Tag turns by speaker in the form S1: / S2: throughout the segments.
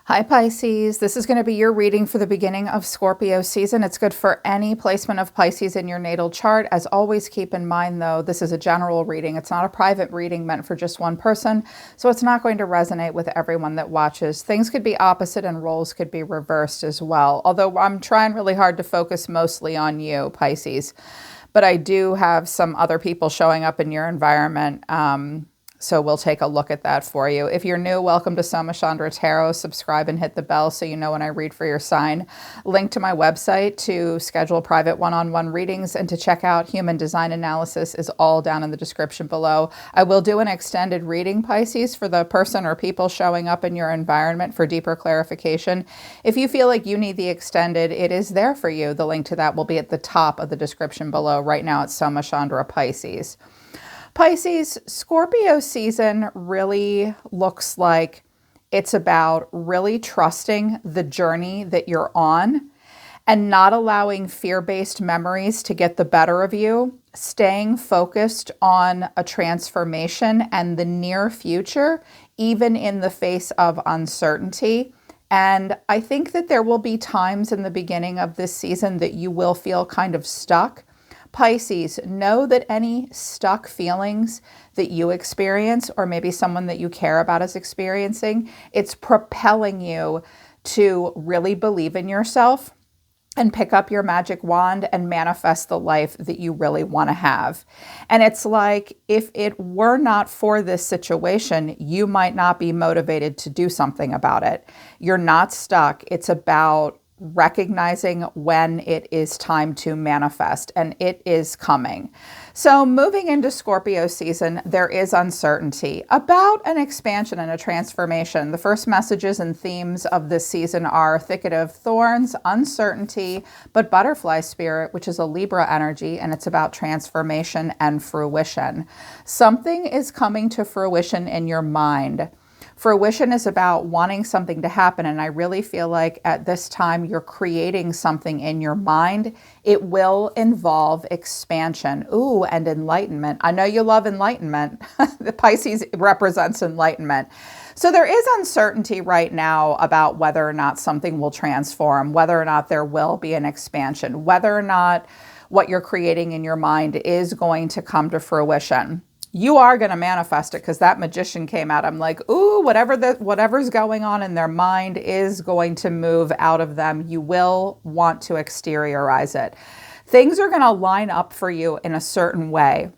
S1: Hi Pisces, this is going to be your reading for the beginning of Scorpio season. It's good for any placement of Pisces in your natal chart. As always, keep in mind though, this is a general reading. It's not a private reading meant for just one person, so it's not going to resonate with everyone that watches. Things could be opposite and roles could be reversed as well, although I'm trying really hard to focus mostly on you, Pisces. But I do have some other people showing up in your environment. So we'll take a look at that for you. If you're new, welcome to Soma Chandra Tarot. Subscribe and hit the bell so you know when I read for your sign. Link to my website to schedule private one-on-one readings and to check out human design analysis is all down in the description below. I will do an extended reading, Pisces, for the person or people showing up in your environment for deeper clarification. If you feel like you need the extended, it is there for you. The link to that will be at the top of the description below. Right now it's Soma Chandra Pisces. Pisces, Scorpio season really looks like it's about really trusting the journey that you're on and not allowing fear-based memories to get the better of you, staying focused on a transformation and the near future, even in the face of uncertainty. And I think that there will be times in the beginning of this season that you will feel kind of stuck. Pisces, know that any stuck feelings that you experience, or maybe someone that you care about is experiencing, it's propelling you to really believe in yourself and pick up your magic wand and manifest the life that you really want to have. And it's like, if it were not for this situation, you might not be motivated to do something about it. You're not stuck. It's about recognizing when it is time to manifest, and it is coming. So moving into Scorpio season, there is uncertainty about an expansion and a transformation. The first messages and themes of this season are thicket of thorns, uncertainty, but butterfly spirit, which is a Libra energy, and it's about transformation and fruition. Something is coming to fruition in your mind. Fruition is about wanting something to happen, and I really feel like at this time you're creating something in your mind. It will involve expansion. Ooh, and enlightenment. I know you love enlightenment. The Pisces represents enlightenment. So there is uncertainty right now about whether or not something will transform, whether or not there will be an expansion, whether or not what you're creating in your mind is going to come to fruition. You are going to manifest it because that magician came out. I'm like, ooh, whatever's going on in their mind is going to move out of them. You will want to exteriorize it. Things are going to line up for you in a certain way.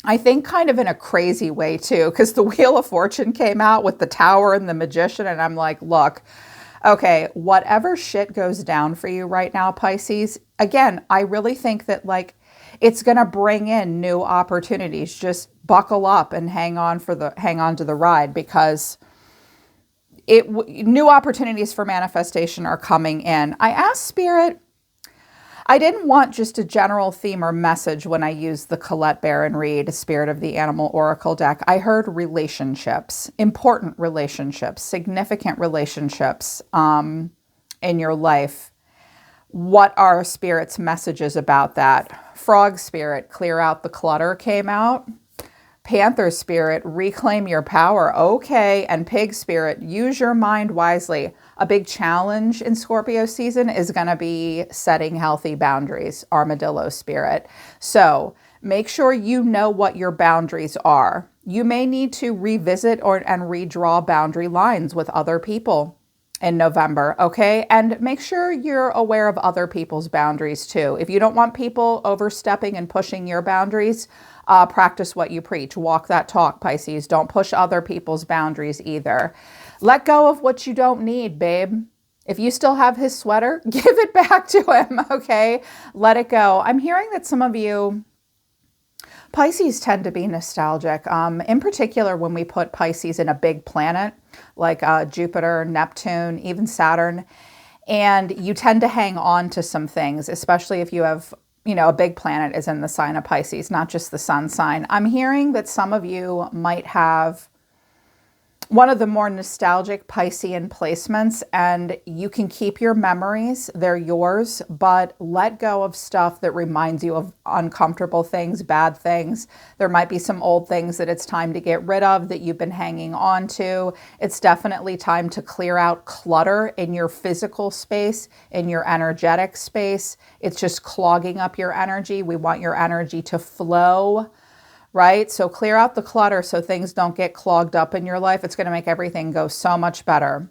S1: I think kind of in a crazy way too, because the Wheel of Fortune came out with the Tower and the Magician. And I'm like, look, okay, whatever shit goes down for you right now, Pisces, again, I really think that like, it's going to bring in new opportunities. Just buckle up and hang on to the ride, because new opportunities for manifestation are coming in. I asked Spirit, I didn't want just a general theme or message when I used the Colette Baron Reed Spirit of the Animal Oracle deck. I heard relationships, important relationships, significant relationships in your life. What are Spirit's messages about that? Frog Spirit, clear out the clutter, came out. Panther Spirit, reclaim your power. Okay. And Pig Spirit, use your mind wisely. A big challenge in Scorpio season is going to be setting healthy boundaries. Armadillo Spirit. So make sure you know what your boundaries are. You may need to revisit and redraw boundary lines with other people in November, okay? And make sure you're aware of other people's boundaries too. If you don't want people overstepping and pushing your boundaries, practice what you preach. Walk that talk, Pisces. Don't push other people's boundaries either. Let go of what you don't need, babe. If you still have his sweater, give it back to him, okay? Let it go. I'm hearing that some of you Pisces tend to be nostalgic, in particular when we put Pisces in a big planet like Jupiter, Neptune, even Saturn, and you tend to hang on to some things, especially if you have, a big planet is in the sign of Pisces, not just the sun sign. I'm hearing that some of you might have one of the more nostalgic Piscean placements, and you can keep your memories, they're yours, but let go of stuff that reminds you of uncomfortable things, bad things. There might be some old things that it's time to get rid of that you've been hanging on to. It's definitely time to clear out clutter in your physical space, in your energetic space. It's just clogging up your energy. We want your energy to flow, right? So clear out the clutter so things don't get clogged up in your life. It's going to make everything go so much better.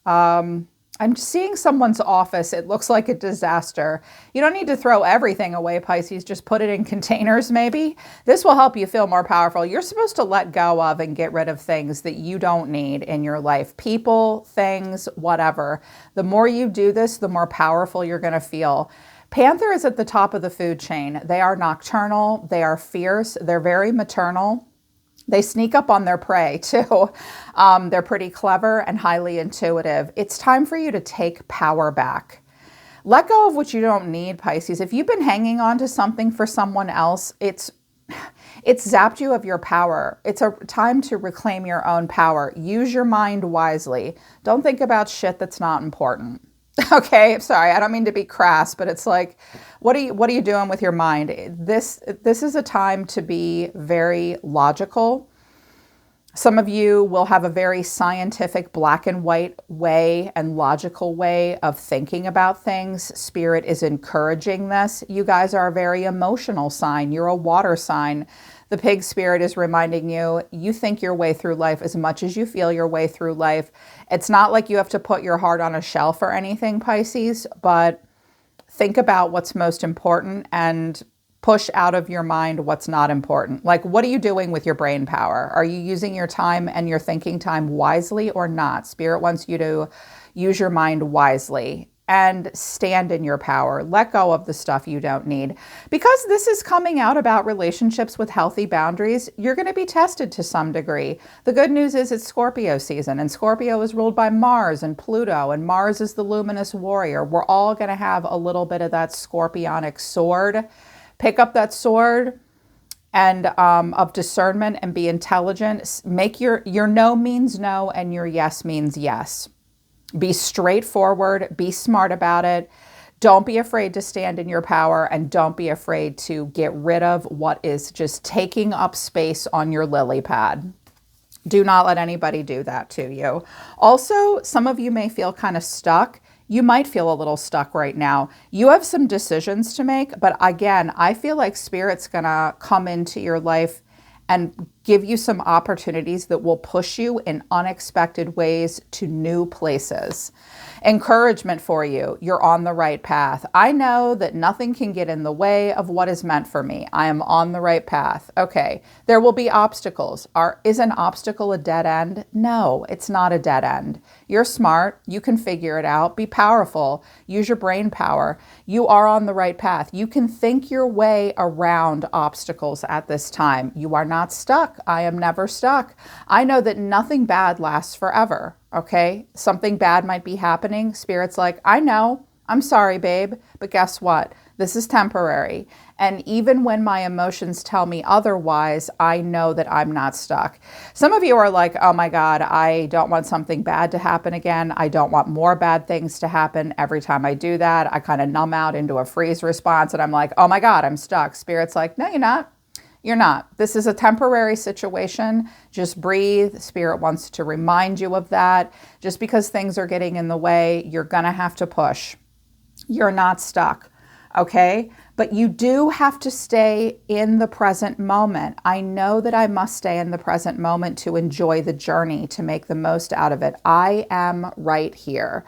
S1: I'm seeing someone's office. It looks like a disaster. You don't need to throw everything away, Pisces. Just put it in containers, maybe. This will help you feel more powerful. You're supposed to let go of and get rid of things that you don't need in your life. People, things, whatever. The more you do this, the more powerful you're going to feel. Panther is at the top of the food chain. They are nocturnal. They are fierce. They're very maternal. They sneak up on their prey too. They're pretty clever and highly intuitive. It's time for you to take power back. Let go of what you don't need, Pisces. If you've been hanging on to something for someone else, it's zapped you of your power. It's a time to reclaim your own power. Use your mind wisely. Don't think about shit that's not important. Okay, sorry, I don't mean to be crass, but it's like, what are you doing with your mind? This is a time to be very logical. Some of you will have a very scientific black and white way and logical way of thinking about things. Spirit is encouraging this. You guys are a very emotional sign. You're a water sign. The pig spirit is reminding you, you think your way through life as much as you feel your way through life. It's not like you have to put your heart on a shelf or anything, Pisces, but think about what's most important and push out of your mind what's not important. Like, what are you doing with your brain power? Are you using your time and your thinking time wisely or not? Spirit wants you to use your mind wisely and stand in your power. Let go of the stuff you don't need. Because this is coming out about relationships with healthy boundaries, you're going to be tested to some degree. The good news is it's Scorpio season, and Scorpio is ruled by Mars and Pluto, and Mars is the luminous warrior. We're all going to have a little bit of that scorpionic sword. Pick up that sword and of discernment and be intelligent. Make your no means no and your yes means yes. Be straightforward, be smart about it. Don't be afraid to stand in your power, and don't be afraid to get rid of what is just taking up space on your lily pad. Do not let anybody do that to you. Also, some of you may feel kind of stuck. You might feel a little stuck right now. You have some decisions to make, but again, I feel like Spirit's gonna come into your life and give you some opportunities that will push you in unexpected ways to new places. Encouragement for you. You're on the right path. I know that nothing can get in the way of what is meant for me. I am on the right path. Okay, there will be obstacles. Is an obstacle a dead end? No, it's not a dead end. You're smart. You can figure it out. Be powerful. Use your brain power. You are on the right path. You can think your way around obstacles at this time. You are not stuck. I am never stuck. I know that nothing bad lasts forever. Okay, something bad might be happening. Spirit's like, I know, I'm sorry, babe, but guess what? This is temporary. And even when my emotions tell me otherwise, I know that I'm not stuck. Some of you are like, oh my God, I don't want something bad to happen again. I don't want more bad things to happen. Every time I do that, I kind of numb out into a freeze response and I'm like, oh my God, I'm stuck. Spirit's like, no, you're not. You're not. This is a temporary situation. Just breathe. Spirit wants to remind you of that. Just because things are getting in the way, you're going to have to push. You're not stuck. Okay? But you do have to stay in the present moment. I know that I must stay in the present moment to enjoy the journey, to make the most out of it. I am right here.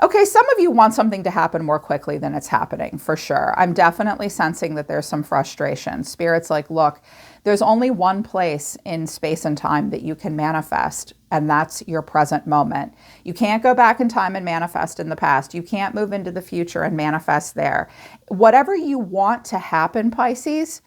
S1: Okay, some of you want something to happen more quickly than it's happening, for sure. I'm definitely sensing that there's some frustration. Spirit's like, look, there's only one place in space and time that you can manifest, and that's your present moment. You can't go back in time and manifest in the past. You can't move into the future and manifest there. Whatever you want to happen, Pisces,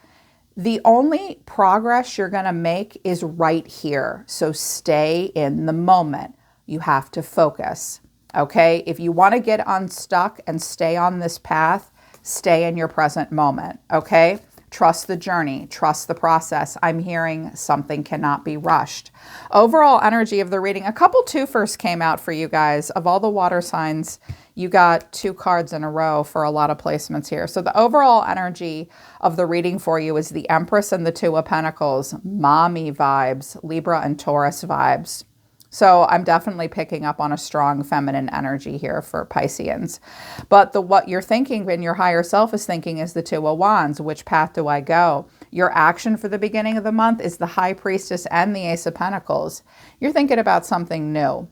S1: the only progress you're going to make is right here. So stay in the moment. You have to focus. Okay? If you want to get unstuck and stay on this path, stay in your present moment. Okay? Trust the journey. Trust the process. I'm hearing something cannot be rushed. Overall energy of the reading, a couple twofers came out for you guys. Of all the water signs, you got 2 cards in a row for a lot of placements here. So the overall energy of the reading for you is the Empress and the 2 of Pentacles. Mommy vibes, Libra and Taurus vibes. So I'm definitely picking up on a strong feminine energy here for Pisceans. But what you're thinking and your higher self is thinking is the 2 of Wands. Which path do I go? Your action for the beginning of the month is the High Priestess and the Ace of Pentacles. You're thinking about something new.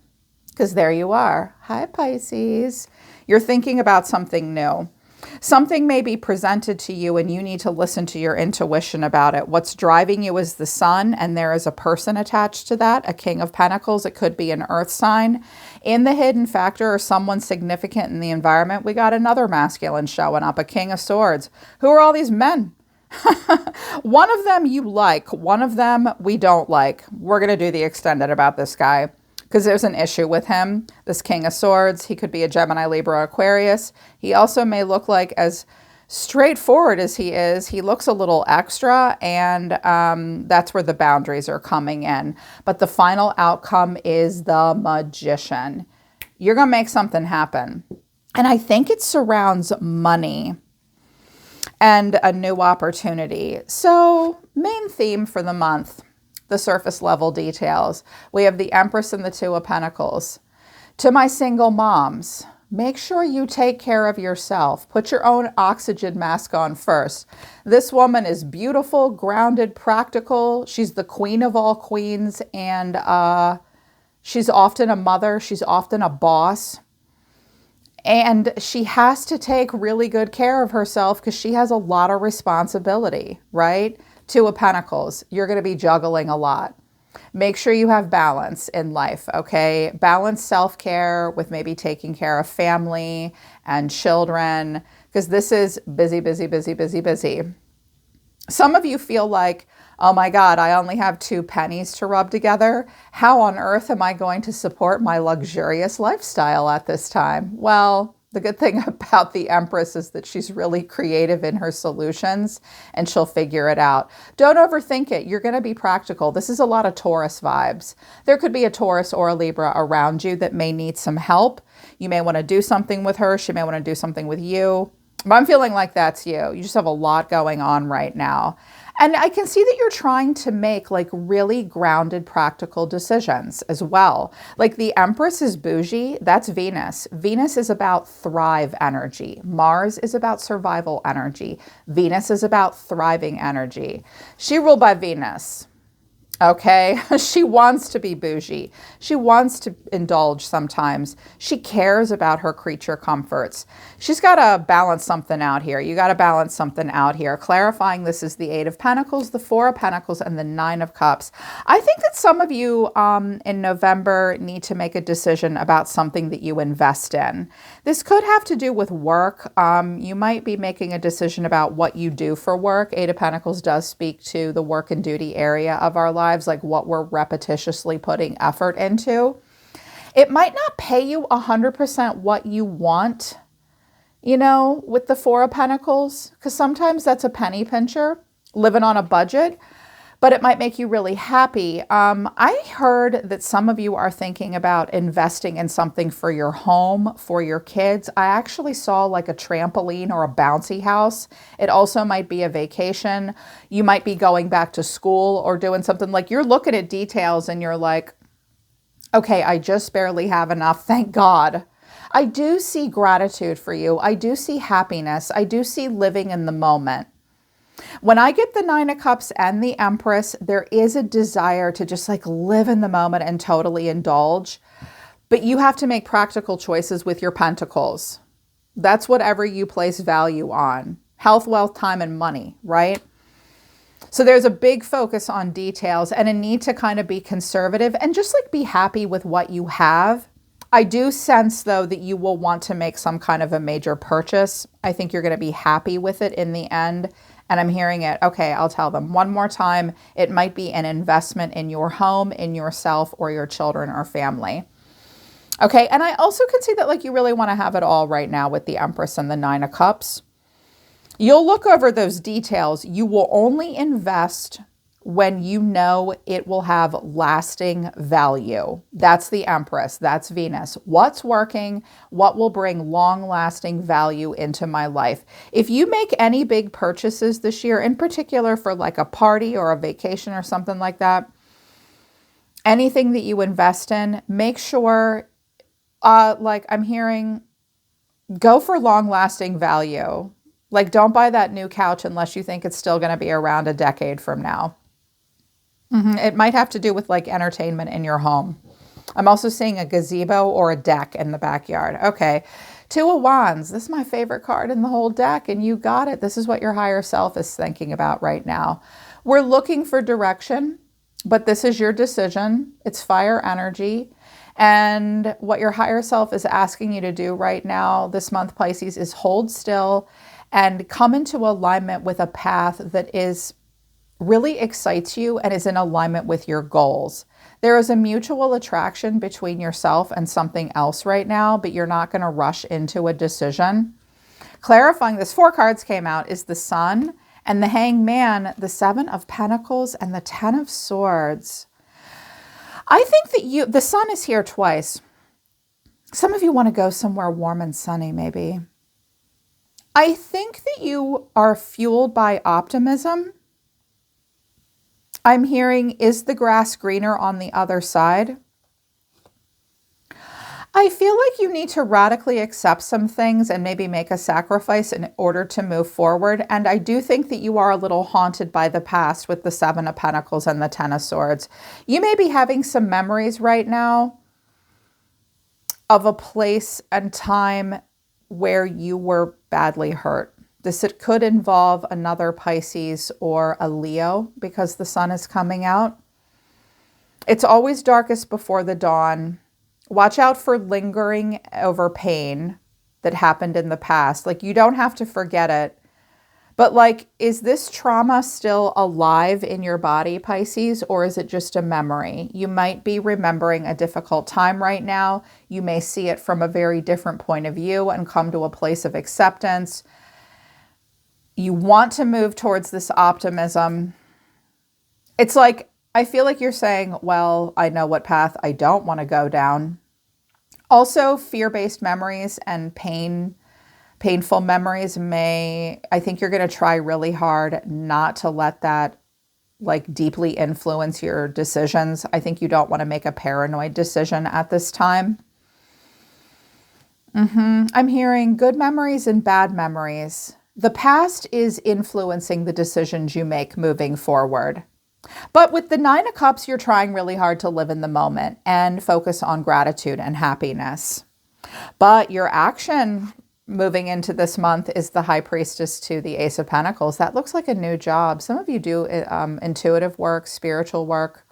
S1: Because there you are. Hi, Pisces. You're thinking about something new. Something may be presented to you and you need to listen to your intuition about it. What's driving you is the sun, and there is a person attached to that, a King of Pentacles. It could be an earth sign. In the hidden factor or someone significant in the environment, we got another masculine showing up, a King of Swords. Who are all these men? One of them you like, one of them we don't like. We're going to do the extended about this guy, because there's an issue with him, this King of Swords. He could be a Gemini, Libra, Aquarius. He also may look like, as straightforward as he is, he looks a little extra, and that's where the boundaries are coming in. But the final outcome is the Magician. You're going to make something happen. And I think it surrounds money and a new opportunity. So, main theme for the month. The surface level details. We have the Empress and the 2 of Pentacles. To my single moms, make sure you take care of yourself. Put your own oxygen mask on first. This woman is beautiful, grounded, practical. She's the queen of all queens, and she's often a mother. She's often a boss. And she has to take really good care of herself because she has a lot of responsibility, right? 2 of Pentacles, you're going to be juggling a lot. Make sure you have balance in life, okay? Balance self-care with maybe taking care of family and children, because this is busy, busy, busy, busy, busy. Some of you feel like, oh my God, I only have 2 pennies to rub together. How on earth am I going to support my luxurious lifestyle at this time? Well, the good thing about the Empress is that she's really creative in her solutions, and she'll figure it out. Don't overthink it. You're going to be practical. This is a lot of Taurus vibes. There could be a Taurus or a Libra around you that may need some help. You may want to do something with her. She may want to do something with you. But I'm feeling like that's you. You just have a lot going on right now. And I can see that you're trying to make like really grounded, practical decisions as well. Like the Empress is bougie. That's Venus. Venus is about thrive energy. Mars is about survival energy. Venus is about thriving energy. She ruled by Venus. Okay, she wants to be bougie. She wants to indulge sometimes. She cares about her creature comforts. She's got to balance something out here. You got to balance something out here. Clarifying, this is the 8 of Pentacles, the 4 of Pentacles, and the 9 of Cups. I think that some of you in November need to make a decision about something that you invest in. This could have to do with work. You might be making a decision about what you do for work. 8 of Pentacles does speak to the work and duty area of our lives, like what we're repetitiously putting effort into. It might not pay you 100% what you want, you know, with the 4 of Pentacles, because sometimes that's a penny pincher, living on a budget, but it might make you really happy. I heard that some of you are thinking about investing in something for your home, for your kids. I actually saw like a trampoline or a bouncy house. It also might be a vacation. You might be going back to school or doing something, like you're looking at details and you're like, okay, I just barely have enough. Thank God. I do see gratitude for you. I do see happiness. I do see living in the moment. When I get the 9 of Cups and the Empress, there is a desire to just like live in the moment and totally indulge. But you have to make practical choices with your Pentacles. That's whatever you place value on. Health, wealth, time, and money, right? So there's a big focus on details and a need to kind of be conservative and just like be happy with what you have. I do sense, though, that you will want to make some kind of a major purchase. I think you're going to be happy with it in the end. And I'm hearing it. Okay, I'll tell them one more time. It might be an investment in your home, in yourself, or your children or family. Okay, and I also can see that like you really want to have it all right now with the Empress and the 9 of Cups. You'll look over those details. You will only invest when you know it will have lasting value. That's the Empress. That's Venus. What's working? What will bring long-lasting value into my life? If you make any big purchases this year, in particular for like a party or a vacation or something like that, anything that you invest in, make sure, like I'm hearing, go for long-lasting value. Like, don't buy that new couch unless you think it's still going to be around a decade from now. It might have to do with like entertainment in your home. I'm also seeing a gazebo or a deck in the backyard. Okay. Two of Wands. This is my favorite card in the whole deck, and you got it. This is what your higher self is thinking about right now. We're looking for direction, but this is your decision. It's fire energy. And what your higher self is asking you to do right now, this month, Pisces, is hold still and come into alignment with a path that is really excites you and is in alignment with your goals. There is a mutual attraction between yourself and something else right now, but you're not going to rush into a decision. Clarifying this, 4 cards came out, is the Sun and the Hanged Man, the 7 of Pentacles and the 10 of Swords. I think that the Sun is here twice. Some of you want to go somewhere warm and sunny, maybe. I think that you are fueled by optimism. I'm hearing, is the grass greener on the other side? I feel like you need to radically accept some things and maybe make a sacrifice in order to move forward. And I do think that you are a little haunted by the past with the 7 of Pentacles and the 10 of Swords. You may be having some memories right now of a place and time where you were badly hurt. It could involve another Pisces or a Leo because the sun is coming out. It's always darkest before the dawn. Watch out for lingering over pain that happened in the past. Like, you don't have to forget it. But like, is this trauma still alive in your body, Pisces, or is it just a memory? You might be remembering a difficult time right now. You may see it from a very different point of view and come to a place of acceptance. You want to move towards this optimism. It's like, I feel like you're saying, well, I know what path I don't want to go down. Also, fear-based memories and painful memories I think you're going to try really hard not to let that like deeply influence your decisions. I think you don't want to make a paranoid decision at this time. I'm hearing good memories and bad memories. The past is influencing the decisions you make moving forward. But with the 9 of Cups, you're trying really hard to live in the moment and focus on gratitude and happiness. But your action moving into this month is the High Priestess to the Ace of Pentacles. That looks like a new job. Some of you do intuitive work, spiritual work.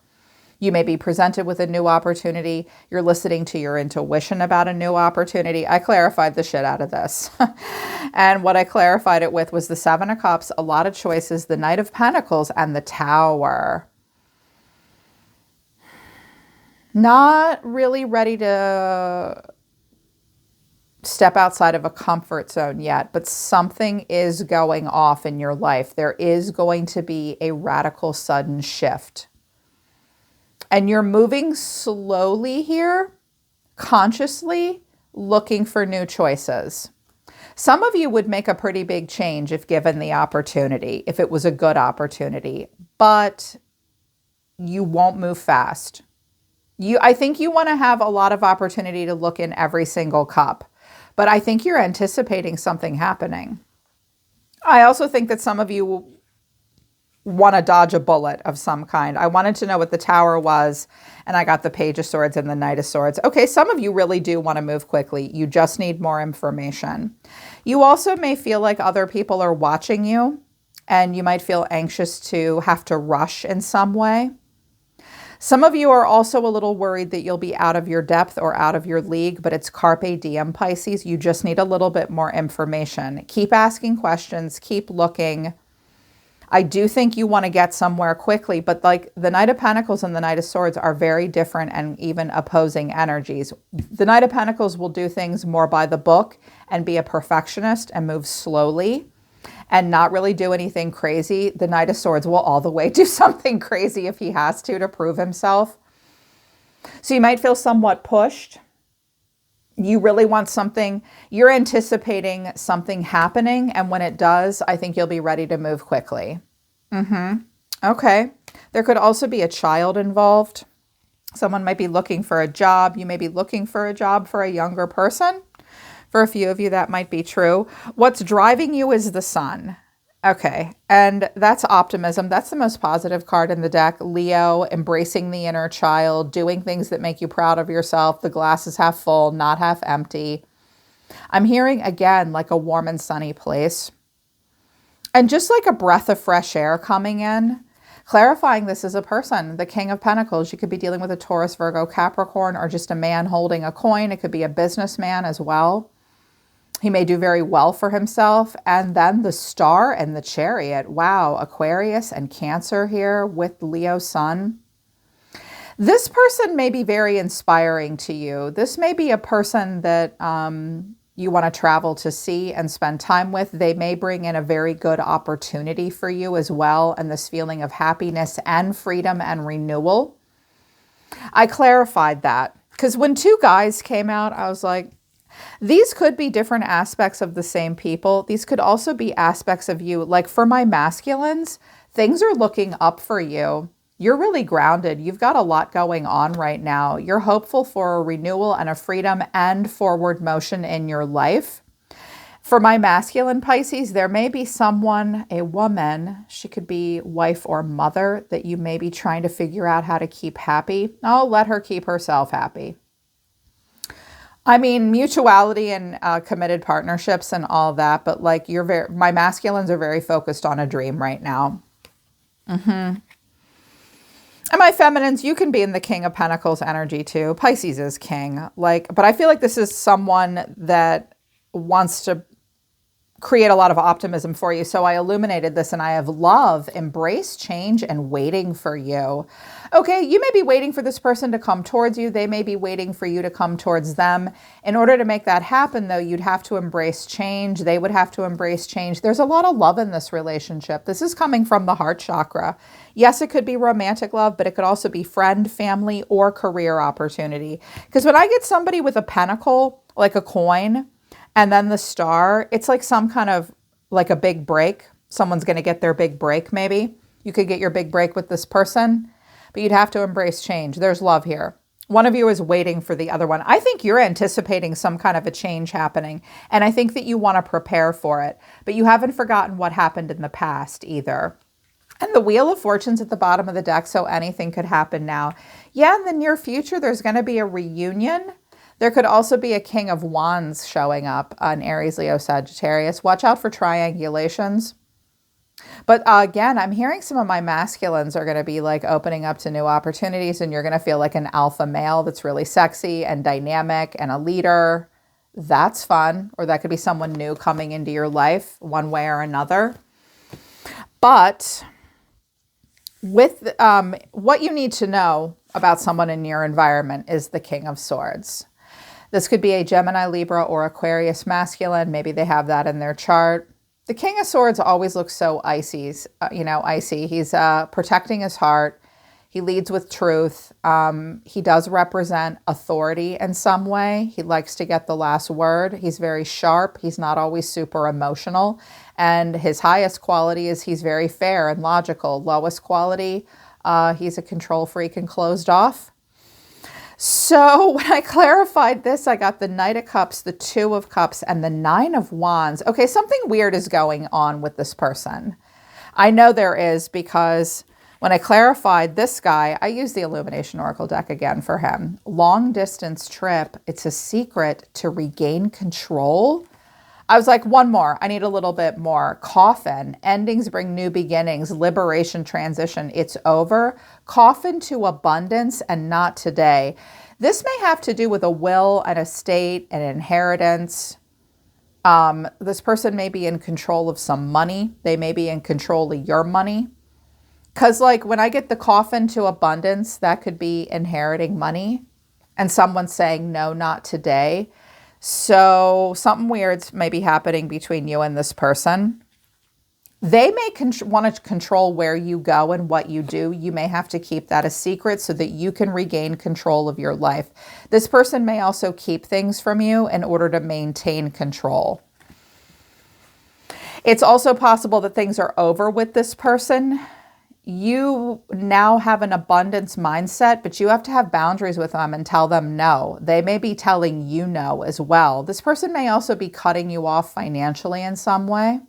S1: You may be presented with a new opportunity. You're listening to your intuition about a new opportunity. I clarified the shit out of this. And what I clarified it with was the 7 of Cups, a lot of choices, the Knight of Pentacles, and the Tower. Not really ready to step outside of a comfort zone yet, but something is going off in your life. There is going to be a radical, sudden shift. And you're moving slowly here, consciously looking for new choices. Some of you would make a pretty big change if given the opportunity, if it was a good opportunity, but you won't move fast. I think you want to have a lot of opportunity to look in every single cup, but I think you're anticipating something happening. I also think that some of you want to dodge a bullet of some kind. I wanted to know what the Tower was, and I got the Page of Swords and the Knight of Swords. Okay, some of you really do want to move quickly. You just need more information. You also may feel like other people are watching you, and you might feel anxious to have to rush in some way. Some of you are also a little worried that you'll be out of your depth or out of your league, but it's Carpe Diem, Pisces. You just need a little bit more information. Keep asking questions, keep looking. I do think you want to get somewhere quickly, but like the Knight of Pentacles and the Knight of Swords are very different and even opposing energies. The Knight of Pentacles will do things more by the book and be a perfectionist and move slowly. and not really do anything crazy, the Knight of Swords will all the way do something crazy if he has to prove himself. So you might feel somewhat pushed. You really want something, you're anticipating something happening, and when it does, I think you'll be ready to move quickly. Okay. There could also be a child involved. Someone might be looking for a job. You may be looking for a job for a younger person. For a few of you, that might be true. What's driving you is the sun. Okay, and that's optimism. That's the most positive card in the deck. Leo, embracing the inner child, doing things that make you proud of yourself. The glass is half full, not half empty. I'm hearing, again, like a warm and sunny place. And just like a breath of fresh air coming in, clarifying this as a person, the King of Pentacles. You could be dealing with a Taurus, Virgo, Capricorn, or just a man holding a coin. It could be a businessman as well. He may do very well for himself. And then the Star and the Chariot. Wow, Aquarius and Cancer here with Leo Sun. This person may be very inspiring to you. This may be a person that you want to travel to see and spend time with. They may bring in a very good opportunity for you as well, and this feeling of happiness and freedom and renewal. I clarified that because when two guys came out, I was like, these could be different aspects of the same people. These could also be aspects of you. Like for my masculines, things are looking up for you. You're really grounded. You've got a lot going on right now. You're hopeful for a renewal and a freedom and forward motion in your life. For my masculine Pisces, there may be someone, a woman, she could be wife or mother, that you may be trying to figure out how to keep happy. Oh, let her keep herself happy. I mean, mutuality and committed partnerships and all that, but like my masculines are very focused on a dream right now. And my feminines, you can be in the King of Pentacles energy too. Pisces is king. But I feel like this is someone that wants to create a lot of optimism for you. So I illuminated this, and I have love, embrace change, and waiting for you. Okay, you may be waiting for this person to come towards you. They may be waiting for you to come towards them. In order to make that happen, though, you'd have to embrace change. They would have to embrace change. There's a lot of love in this relationship. This is coming from the heart chakra. Yes, it could be romantic love, but it could also be friend, family, or career opportunity. Because when I get somebody with a pentacle, like a coin, and then the star, it's like some kind of like a big break. Someone's going to get their big break, maybe. You could get your big break with this person, but you'd have to embrace change. There's love here. One of you is waiting for the other one. I think you're anticipating some kind of a change happening, and I think that you want to prepare for it, but you haven't forgotten what happened in the past either. And the Wheel of Fortune's at the bottom of the deck, so anything could happen now. Yeah, in the near future, there's going to be a reunion. There could also be a King of Wands showing up on Aries, Leo, Sagittarius. Watch out for triangulations. But again, I'm hearing some of my masculines are going to be like opening up to new opportunities, and you're going to feel like an alpha male that's really sexy and dynamic and a leader. That's fun. Or that could be someone new coming into your life one way or another. But with what you need to know about someone in your environment is the King of Swords. This could be a Gemini, Libra, or Aquarius masculine. Maybe they have that in their chart. The King of Swords always looks so icy. He's protecting his heart. He leads with truth. He does represent authority in some way. He likes to get the last word. He's very sharp. He's not always super emotional. And his highest quality is he's very fair and logical. Lowest quality, he's a control freak and closed off. So when I clarified this, I got the Knight of Cups, the Two of Cups, and the Nine of Wands. Okay, something weird is going on with this person. I know there is, because when I clarified this guy, I used the Illumination Oracle deck again for him. Long distance trip. It's a secret to regain control. I was like, one more. I need a little bit more. Coffin. Endings bring new beginnings. Liberation, transition. It's over. Coffin to abundance and not today. This may have to do with a will, an estate, an inheritance. This person may be in control of some money. They may be in control of your money. Because like when I get the coffin to abundance, that could be inheriting money. And someone saying, no, not today. So something weird's may be happening between you and this person. They may want to control where you go and what you do. You may have to keep that a secret so that you can regain control of your life. This person may also keep things from you in order to maintain control. It's also possible that things are over with this person. You now have an abundance mindset, but you have to have boundaries with them and tell them no. They may be telling you no as well. This person may also be cutting you off financially in some way.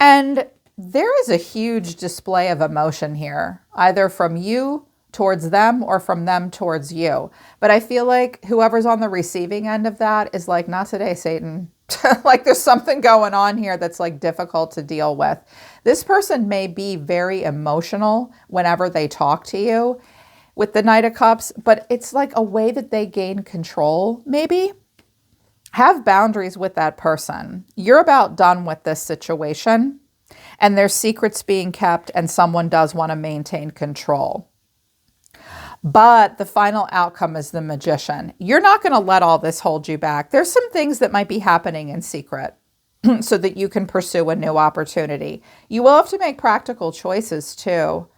S1: And there is a huge display of emotion here, either from you towards them or from them towards you. But I feel like whoever's on the receiving end of that is like, not today, Satan. Like there's something going on here that's like difficult to deal with. This person may be very emotional whenever they talk to you with the Knight of Cups, but it's like a way that they gain control, maybe. Have boundaries with that person. You're about done with this situation, and there's secrets being kept, and someone does want to maintain control. But the final outcome is the Magician. You're not going to let all this hold you back. There's some things that might be happening in secret so that you can pursue a new opportunity. You will have to make practical choices too.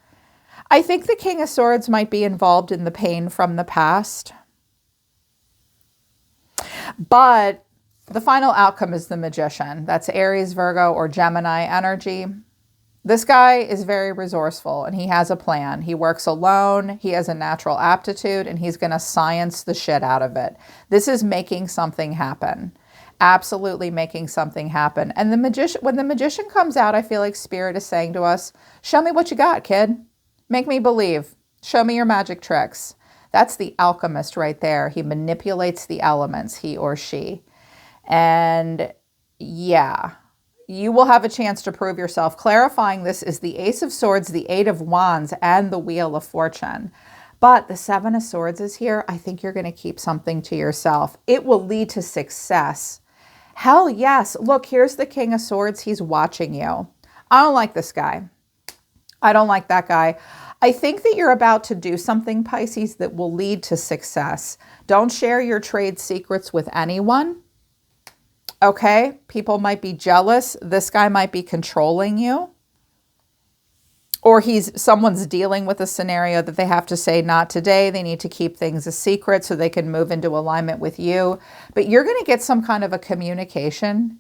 S1: I think the King of Swords might be involved in the pain from the past. But the final outcome is the Magician. That's Aries, Virgo, or Gemini energy. This guy is very resourceful and he has a plan. He works alone. He has a natural aptitude and he's going to science the shit out of it. This is making something happen. Absolutely making something happen. And when the Magician comes out, I feel like Spirit is saying to us, show me what you got, kid. Make me believe. Show me your magic tricks. That's the alchemist right there. He manipulates the elements, he or she. And yeah, you will have a chance to prove yourself. Clarifying this is the Ace of Swords, the Eight of Wands, and the Wheel of Fortune. But the Seven of Swords is here. I think you're going to keep something to yourself. It will lead to success. Hell yes. Look, here's the King of Swords. He's watching you. I don't like this guy. I don't like that guy. I think that you're about to do something, Pisces, that will lead to success. Don't share your trade secrets with anyone. Okay, people might be jealous. This guy might be controlling you. Or someone's dealing with a scenario that they have to say, not today. They need to keep things a secret so they can move into alignment with you. But you're going to get some kind of a communication,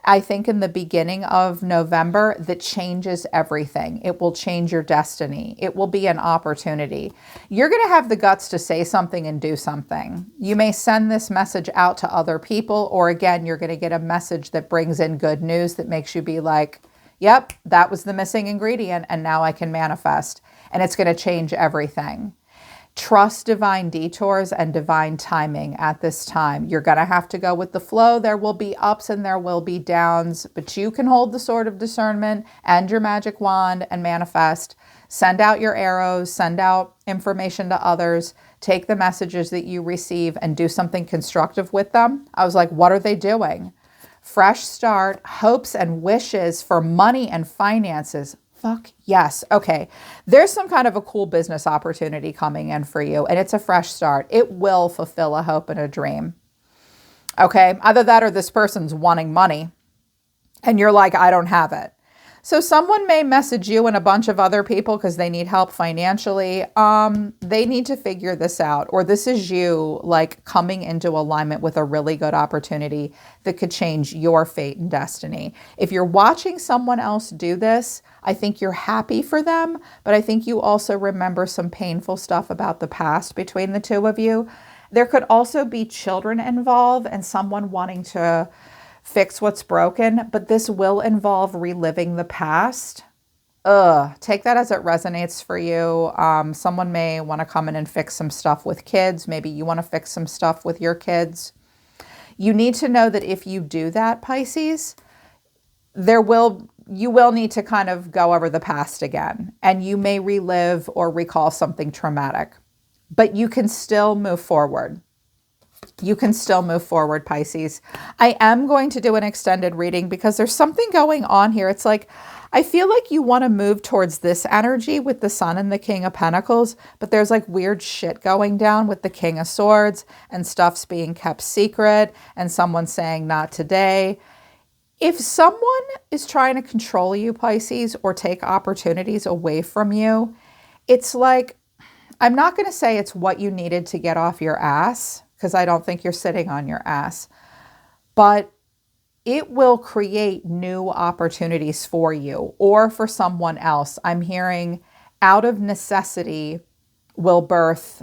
S1: I think, in the beginning of November that changes everything. It will change your destiny. It will be an opportunity. You're going to have the guts to say something and do something. You may send this message out to other people, or again, you're going to get a message that brings in good news that makes you be like, yep, that was the missing ingredient, and now I can manifest. And it's going to change everything. Trust divine detours and divine timing at this time. You're going to have to go with the flow. There will be ups and there will be downs, but you can hold the sword of discernment and your magic wand and manifest. Send out your arrows, send out information to others, take the messages that you receive and do something constructive with them. I was like, what are they doing? Fresh start, hopes and wishes for money and finances. Fuck yes. Okay. There's some kind of a cool business opportunity coming in for you, and it's a fresh start. It will fulfill a hope and a dream. Okay. Either that or this person's wanting money and you're like, I don't have it. So someone may message you and a bunch of other people because they need help financially. They need to figure this out. Or this is you like coming into alignment with a really good opportunity that could change your fate and destiny. If you're watching someone else do this, I think you're happy for them, but I think you also remember some painful stuff about the past between the two of you. There could also be children involved and someone wanting to fix what's broken, but this will involve reliving the past. Take that as it resonates for you. Someone may want to come in and fix some stuff with kids. Maybe you want to fix some stuff with your kids. You need to know that if you do that, Pisces, you will need to kind of go over the past again, and you may relive or recall something traumatic, but you can still move forward. You can still move forward, Pisces. I am going to do an extended reading because there's something going on here. It's like, I feel like you want to move towards this energy with the Sun and the King of Pentacles, but there's like weird shit going down with the King of Swords and stuff's being kept secret and someone saying not today. If someone is trying to control you, Pisces, or take opportunities away from you, it's like, I'm not going to say it's what you needed to get off your ass, because I don't think you're sitting on your ass, but it will create new opportunities for you or for someone else. I'm hearing out of necessity will birth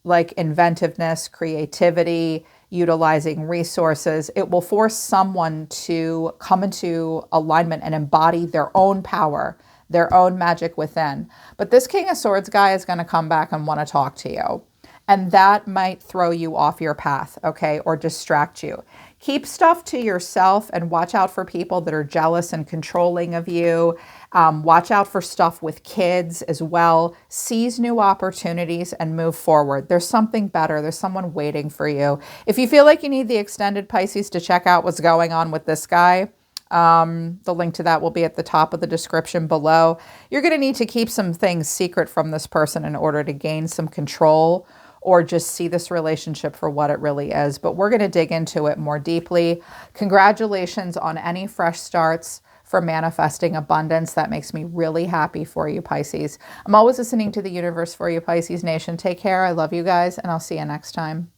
S1: like inventiveness, creativity, utilizing resources. It will force someone to come into alignment and embody their own power, their own magic within. But this King of Swords guy is going to come back and want to talk to you. And that might throw you off your path, okay, or distract you. Keep stuff to yourself and watch out for people that are jealous and controlling of you. Watch out for stuff with kids as well. Seize new opportunities and move forward. There's something better. There's someone waiting for you. If you feel like you need the extended Pisces to check out what's going on with this guy, the link to that will be at the top of the description below. You're going to need to keep some things secret from this person in order to gain some control or just see this relationship for what it really is. But we're going to dig into it more deeply. Congratulations on any fresh starts for manifesting abundance. That makes me really happy for you, Pisces. I'm always listening to the universe for you, Pisces Nation. Take care. I love you guys, and I'll see you next time.